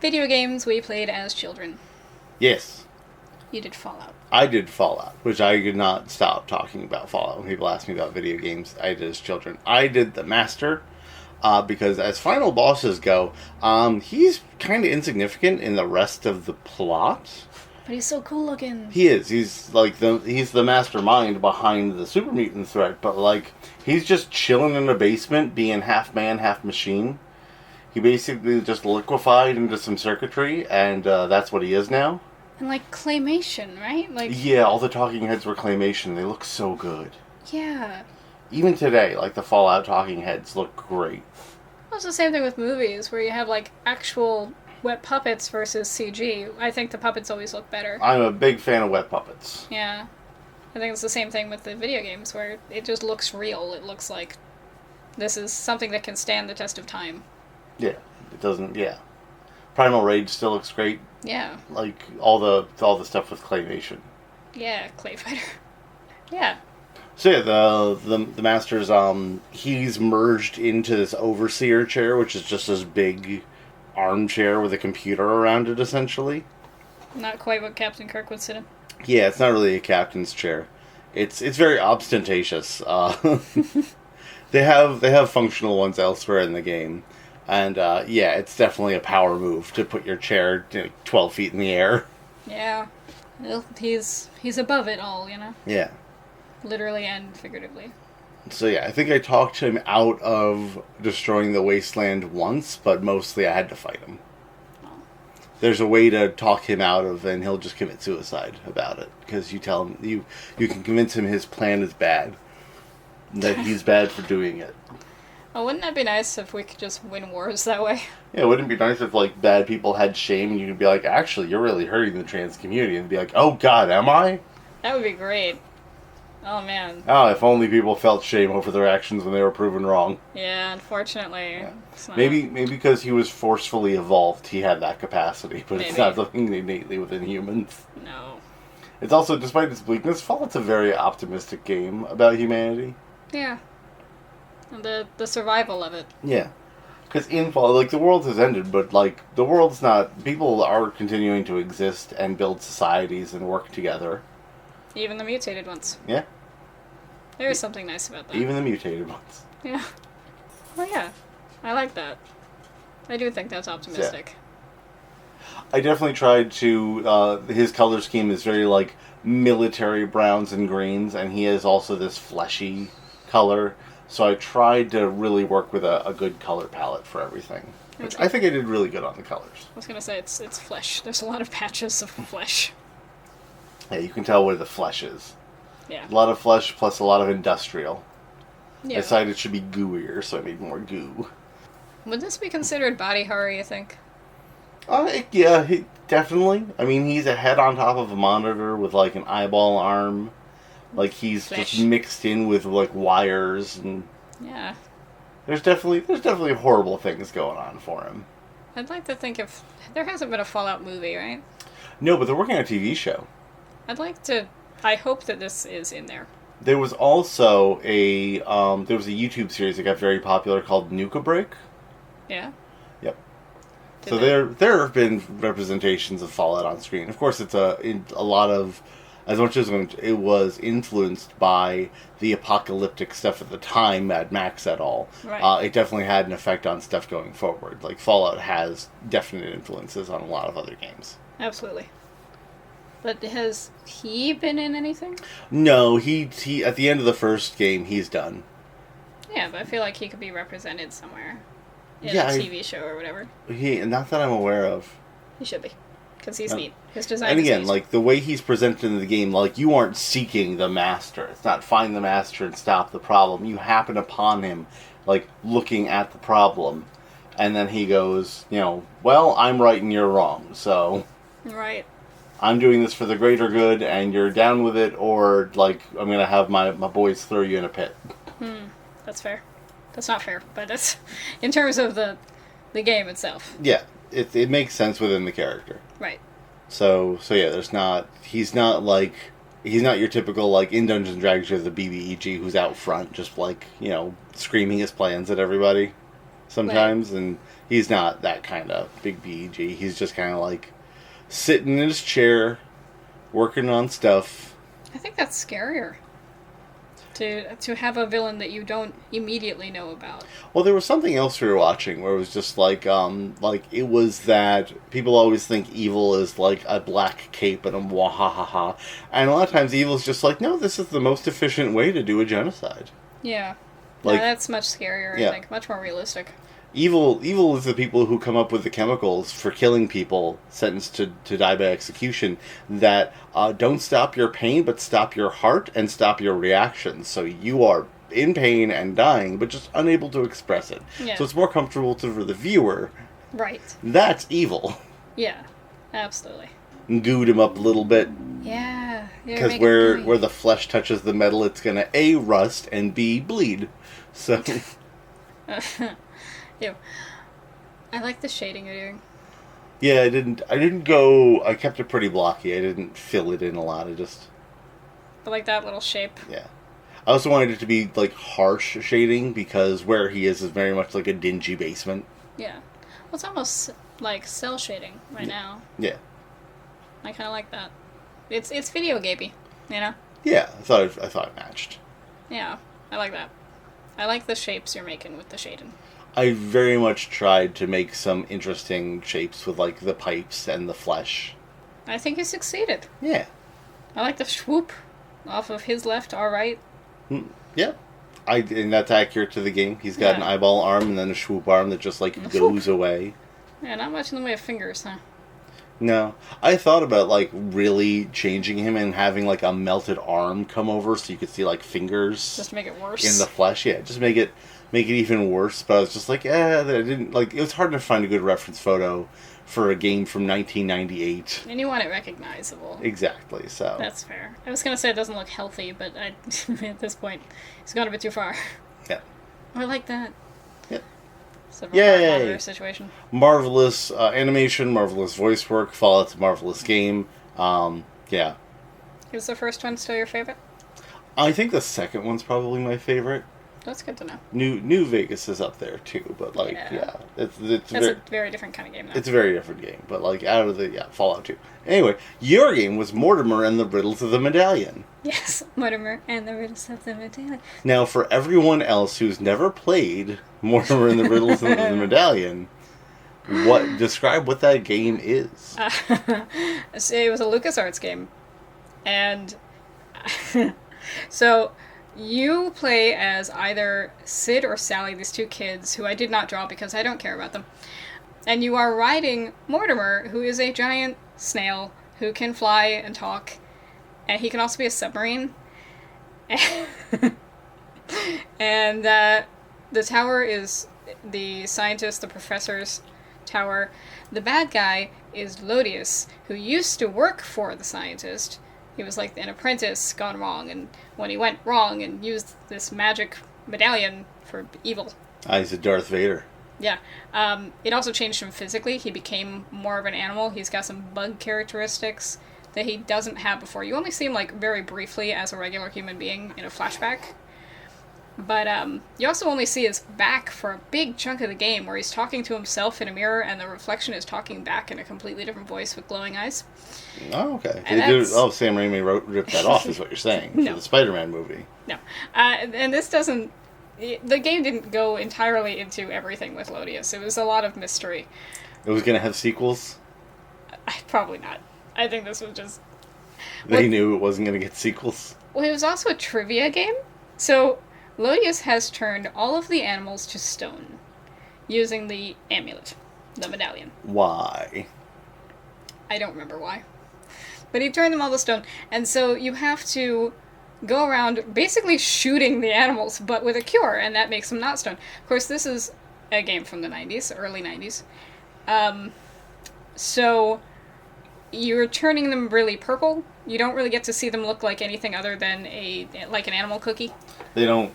Video games we played as children. Yes. You did Fallout. I did Fallout, which I could not stop talking about Fallout when people ask me about video games I did as children. I did the Master, because as final bosses go, he's kind of insignificant in the rest of the plot. But he's so cool looking. He is. He's the mastermind behind the super mutant threat, but like he's just chilling in the basement, being half man, half machine. He basically just liquefied into some circuitry, and that's what he is now. And like claymation, right? Like Yeah, all the talking heads were claymation. They look so good. yeah. Even today, like the Fallout talking heads look great. Well, it's the same thing with movies where you have like actual wet puppets versus CG. I think the puppets always look better. I'm a big fan of wet puppets. Yeah. I think it's the same thing with the video games where it just looks real. It looks like this is something that can stand the test of time. Yeah, it doesn't. Yeah, Primal Rage still looks great. Yeah. Like all the stuff with claymation. Yeah, Clay Fighter. Yeah. So yeah, the Master's he's merged into this overseer chair, which is just this big armchair with a computer around it, essentially. Not quite what Captain Kirk would sit in. Yeah, it's not really a captain's chair. It's very ostentatious. They have functional ones elsewhere in the game, and yeah, it's definitely a power move to put your chair 12 feet in the air. Yeah. Well, he's above it all, you know? Yeah. Literally and figuratively. So yeah, I think I talked him out of destroying the wasteland once, but mostly I had to fight him. Oh. There's a way to talk him out of, and he'll just commit suicide about it because you tell him you can convince him his plan is bad, that he's bad for doing it. Oh, wouldn't that be nice if we could just win wars that way? Yeah, wouldn't it be nice if like bad people had shame and you could be like, actually, you're really hurting the trans community, and be like, oh God, am I? That would be great. Oh man. Oh, if only people felt shame over their actions when they were proven wrong. Yeah, unfortunately. Yeah. It's not- Maybe because he was forcefully evolved, he had that capacity, but it's Maybe. not something innately within humans. No. It's also, despite its bleakness, Fallout's a very optimistic game about humanity. Yeah. And the survival of it. Yeah. Because in Fallout, like, the world has ended, but, like, the world's not... People are continuing to exist and build societies and work together. Even the mutated ones. Yeah. There is something nice about that. Even the mutated ones. Yeah. Well, yeah. I like that. I do think that's optimistic. I definitely tried to... his color scheme is very, like, military browns and greens, and he has also this fleshy color. So I tried to really work with a good color palette for everything. Which Okay. I think I did really good on the colors. I was gonna say it's flesh. There's a lot of patches of flesh. Yeah, you can tell where the flesh is. Yeah. A lot of flesh plus a lot of industrial. I Yeah. decided it should be gooier, so I made more goo. Would this be considered body horror, you think? Yeah, definitely. I mean, he's a head on top of a monitor with, like, an eyeball arm. Like, he's Flesh. just mixed in with, like, wires, and Yeah. there's definitely horrible things going on for him. I'd like to think if... There hasn't been a Fallout movie, right? No, but they're working on a TV show. I'd like to... I hope that this is in there. There was also a YouTube series that got very popular called Nuka Break. Yeah? Yep. Did So that- there have been representations of Fallout on screen. Of course, it's a lot of, as much as it was influenced by the apocalyptic stuff at the time, Mad Max et al. Right. It definitely had an effect on stuff going forward. Like Fallout has definite influences on a lot of other games. Absolutely. But has he been in anything? No, he at the end of the first game, he's done. Yeah, but I feel like he could be represented somewhere. In Yeah, a I- TV show or whatever. Not that I'm aware of. He should be. Because he's neat. His design And is again, neat. like, the way he's presented in the game, like, you aren't seeking the master. It's not find the master and stop the problem. You happen upon him, like, looking at the problem. And then he goes, well, I'm right and you're wrong. So Right. I'm doing this for the greater good and you're down with it, or, like, I'm going to have my boys throw you in a pit. That's fair. That's not fair, but it's... In terms of the game itself. Yeah, it makes sense within the character. Right. So yeah, he's not your typical, like, in Dungeons & Dragons, you have the BBEG who's out front, just, like, screaming his plans at everybody. sometimes, and he's not that kind of big BEG. He's just kind of like sitting in his chair, working on stuff. I think that's scarier. To have a villain that you don't immediately know about. Well, there was something else we were watching where it was just like it was that people always think evil is like a black cape and a wahahaha, and a lot of times evil is just like, no, this is the most efficient way to do a genocide. Yeah. Like, no, that's much scarier, yeah. I think. Much more realistic. Evil is the people who come up with the chemicals for killing people sentenced to die by execution that don't stop your pain but stop your heart and stop your reactions. So you are in pain and dying but just unable to express it. Yeah. So it's more comfortable for the viewer. Right. That's evil. Yeah, absolutely. Gooed him up a little bit. Yeah. Because where the flesh touches the metal, it's going to A, rust, and B, bleed. So... Ew. I like the shading you're doing. Yeah, I kept it pretty blocky. I didn't fill it in a lot. I like that little shape. Yeah. I also wanted it to be, like, harsh shading, because where he is very much like a dingy basement. Yeah. Well, it's almost like cell shading right now. Yeah. I kind of like that. It's video gamey, you know? Yeah, I thought it matched. Yeah, I like that. I like the shapes you're making with the shading. I very much tried to make some interesting shapes with, like, the pipes and the flesh. I think you succeeded. Yeah. I like the swoop off of his left, our right. Yeah. And that's accurate to the game. He's got an eyeball arm and then a swoop arm that just, like, goes away. Yeah, not much in the way of fingers, huh? No. I thought about, like, really changing him and having, like, a melted arm come over so you could see, like, fingers. Just to make it worse. In the flesh, yeah. Just make it even worse. But I was just like, I didn't, like, it was hard to find a good reference photo for a game from 1998. And you want it recognizable. Exactly, so. That's fair. I was going to say it doesn't look healthy, but at this point, it's gone a bit too far. Yeah. I like that. Yep. Yay! Situation. Marvelous animation, marvelous voice work, Fallout's a marvelous game. Yeah. Is the first one still your favorite? I think the second one's probably my favorite. That's good to know. New Vegas is up there too, but like it's a very different kind of game now. It's a very different game, but like out of the Fallout 2. Anyway, your game was Mortimer and the Riddles of the Medallion. Yes, Mortimer and the Riddles of the Medallion. Now, for everyone else who's never played Mortimer and the Riddles of the Medallion, describe what that game is? So it was a LucasArts game, and so you play as either Sid or Sally, these two kids who I did not draw because I don't care about them. And you are riding Mortimer, who is a giant snail who can fly and talk, and he can also be a submarine. And the tower is the scientist, the professor's tower. The bad guy is Lodius, who used to work for the scientist. He was like an apprentice gone wrong, and when he went wrong and used this magic medallion for evil. He's a Darth Vader. Yeah. It also changed him physically. He became more of an animal. He's got some bug characteristics that he doesn't have before. You only see him like very briefly as a regular human being in a flashback. But you also only see his back for a big chunk of the game, where he's talking to himself in a mirror, and the reflection is talking back in a completely different voice with glowing eyes. Oh, okay. Sam Raimi ripped that off, is what you're saying, No. for the Spider-Man movie. No. And this doesn't... The game didn't go entirely into everything with Lodius. It was a lot of mystery. It was going to have sequels? Probably not. I think this was just... They knew it wasn't going to get sequels? Well, it was also a trivia game. So... Lodius has turned all of the animals to stone using the amulet, the medallion. Why? I don't remember why. But he turned them all to stone, and so you have to go around basically shooting the animals, but with a cure, and that makes them not stone. Of course, this is a game from the 90s, early 90s. So you're turning them really purple. You don't really get to see them look like anything other than an animal cookie. They don't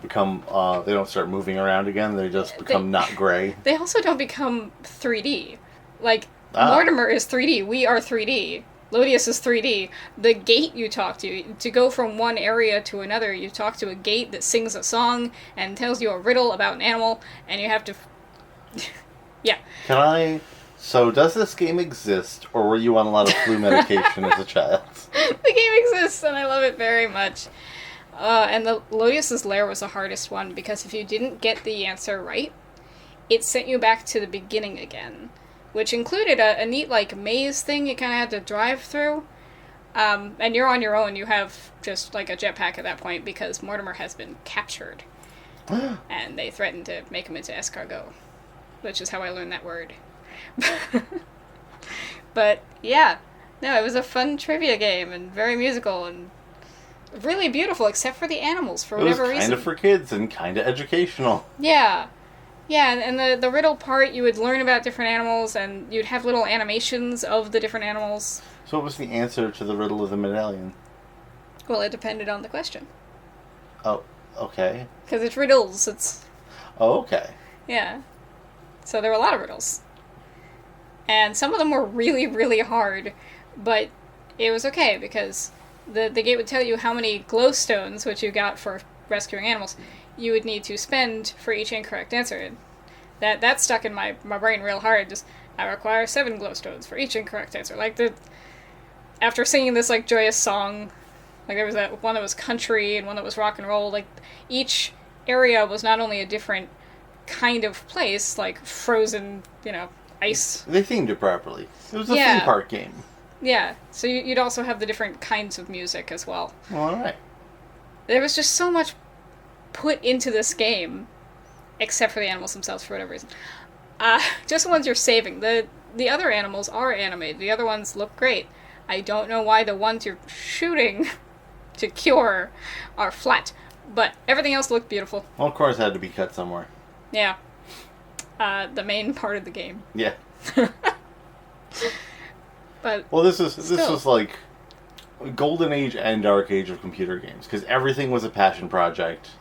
become, they don't start moving around again. They just become not gray. They also don't become 3D. Like, Mortimer is 3D. We are 3D. Lodius is 3D. The gate you talk to go from one area to another, you talk to a gate that sings a song and tells you a riddle about an animal, and you have to... yeah. Can I... So, does this game exist, or were you on a lot of flu medication as a child? The game exists, and I love it very much. And the Lodius's Lair was the hardest one, because if you didn't get the answer right, it sent you back to the beginning again, which included a neat, like, maze thing you kind of had to drive through. And you're on your own. You have just, like, a jetpack at that point, because Mortimer has been captured. And they threatened to make him into escargot, which is how I learned that word. But, yeah. No, it was a fun trivia game, and very musical, and really beautiful, except for the animals, for whatever reason. It was kind of for kids, and kind of educational. Yeah. Yeah, and the riddle part, you would learn about different animals, and you'd have little animations of the different animals. So what was the answer to the riddle of the medallion? Well, it depended on the question. Oh, okay. Because it's riddles, it's... Oh, okay. Yeah. So there were a lot of riddles. And some of them were really, really hard, but it was okay, because the gate would tell you how many glowstones, which you got for rescuing animals, you would need to spend for each incorrect answer. That stuck in my brain real hard. Just, I require 7 glowstones for each incorrect answer. Like, after singing this, like, joyous song, like, there was that one that was country and one that was rock and roll, like, each area was not only a different kind of place, like frozen, ice. They themed it properly. It was a Yeah. theme park game. Yeah, so you'd also have the different kinds of music as well. All right. There was just so much put into this game, except for the animals themselves, for whatever reason. Just the ones you're saving. The other animals are animated. The other ones look great. I don't know why the ones you're shooting to cure are flat, but everything else looked beautiful. Well, of course, it had to be cut somewhere. Yeah. The main part of the game. Yeah. But well, this still. was like golden age and dark age of computer games, because everything was a passion project.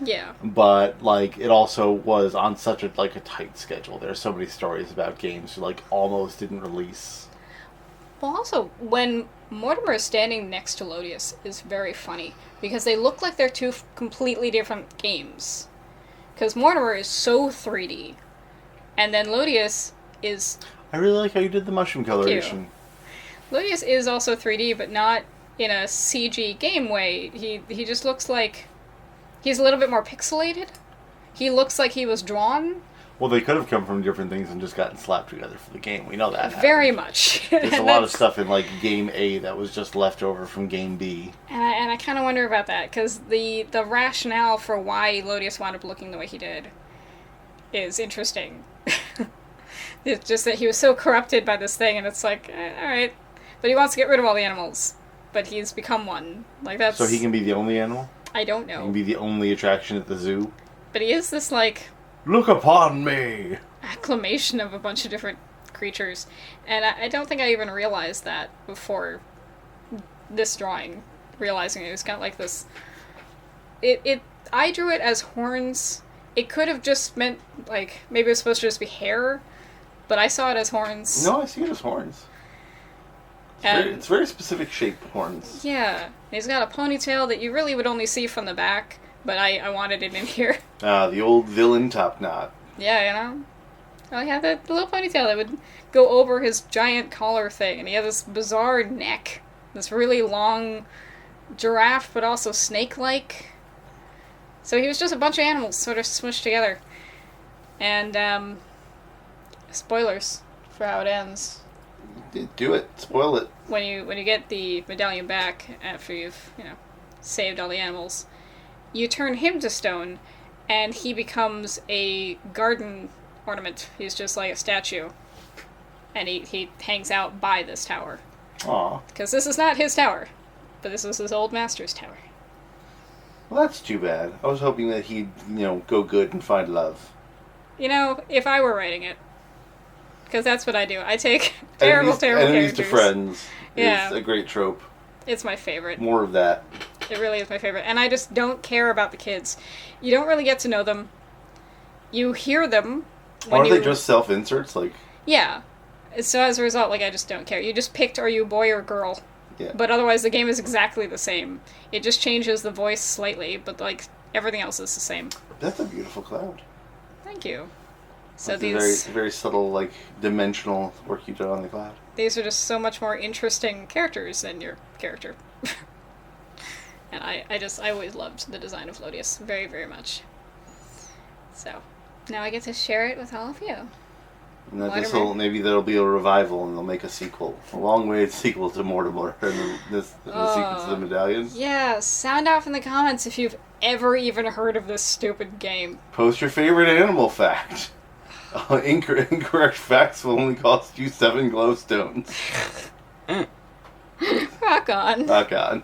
Yeah. But like it also was on such a tight schedule. There's so many stories about games who almost didn't release. Well, also, when Mortimer is standing next to Lodius is very funny, because they look like they're two completely different games. Because Mortimer is so 3D, and then Lodius is... I really like how you did the mushroom coloration. Lodius is also 3D, but not in a CG game way. He just looks like... He's a little bit more pixelated. He looks like he was drawn. Well, they could have come from different things and just gotten slapped together for the game. We know that happened. Very much. There's a lot of stuff in Game A that was just left over from Game B. And I kind of wonder about that, because the rationale for why Lodius wound up looking the way he did is interesting. It's just that he was so corrupted by this thing, and it's like, alright. But he wants to get rid of all the animals. But he's become one. That's... So he can be the only animal? I don't He know. can be the only attraction at the zoo? But he is this, Look upon me! acclamation of a bunch of different creatures. And I don't think I even realized that before this drawing. Realizing it was kind of like this... I drew it as horns. It could have just meant, maybe it was supposed to just be hair, but I saw it as horns. No, I see it as horns. It's very specific shaped horns. Yeah. He's got a ponytail that you really would only see from the back, but I wanted it in here. Ah, the old villain top knot. Yeah, Oh, he had the little ponytail that would go over his giant collar thing, and he had this bizarre neck. This really long giraffe, but also snake-like. So he was just a bunch of animals sort of smushed together. And, spoilers for how it ends. Do it. Spoil it. When you get the medallion back after you've, saved all the animals, you turn him to stone, and he becomes a garden ornament. He's just like a statue. And he hangs out by this tower. Aw. Because this is not his tower, but this is his old master's tower. Well, that's too bad. I was hoping that he'd, go good and find love. If I were writing it, because that's what I do. I take terrible Enemies characters. to friends Yeah. is a great trope. It's my favorite. More of that. It really is my favorite. And I just don't care about the kids. You don't really get to know them. You hear them. Are they just self-inserts? Yeah. So as a result, like, I just don't care. You just picked, are you a boy or girl? Yeah. But otherwise, the game is exactly the same. It just changes the voice slightly, but, like, everything else is the same. That's a beautiful cloud. Thank you. So That's these... a very subtle, like, dimensional work you did on the cloud. These are just so much more interesting characters than your character. And I always loved the design of Lodius very, very much. So, now I get to share it with all of you. And that maybe there'll be a revival and they'll make a sequel. A long-awaited sequel to Mortimer and the sequence of the medallion. Yeah, sound off in the comments if you've ever even heard of this stupid game. Post your favorite animal fact. Incorrect facts will only cost you 7 glowstones. Rock on. Rock on.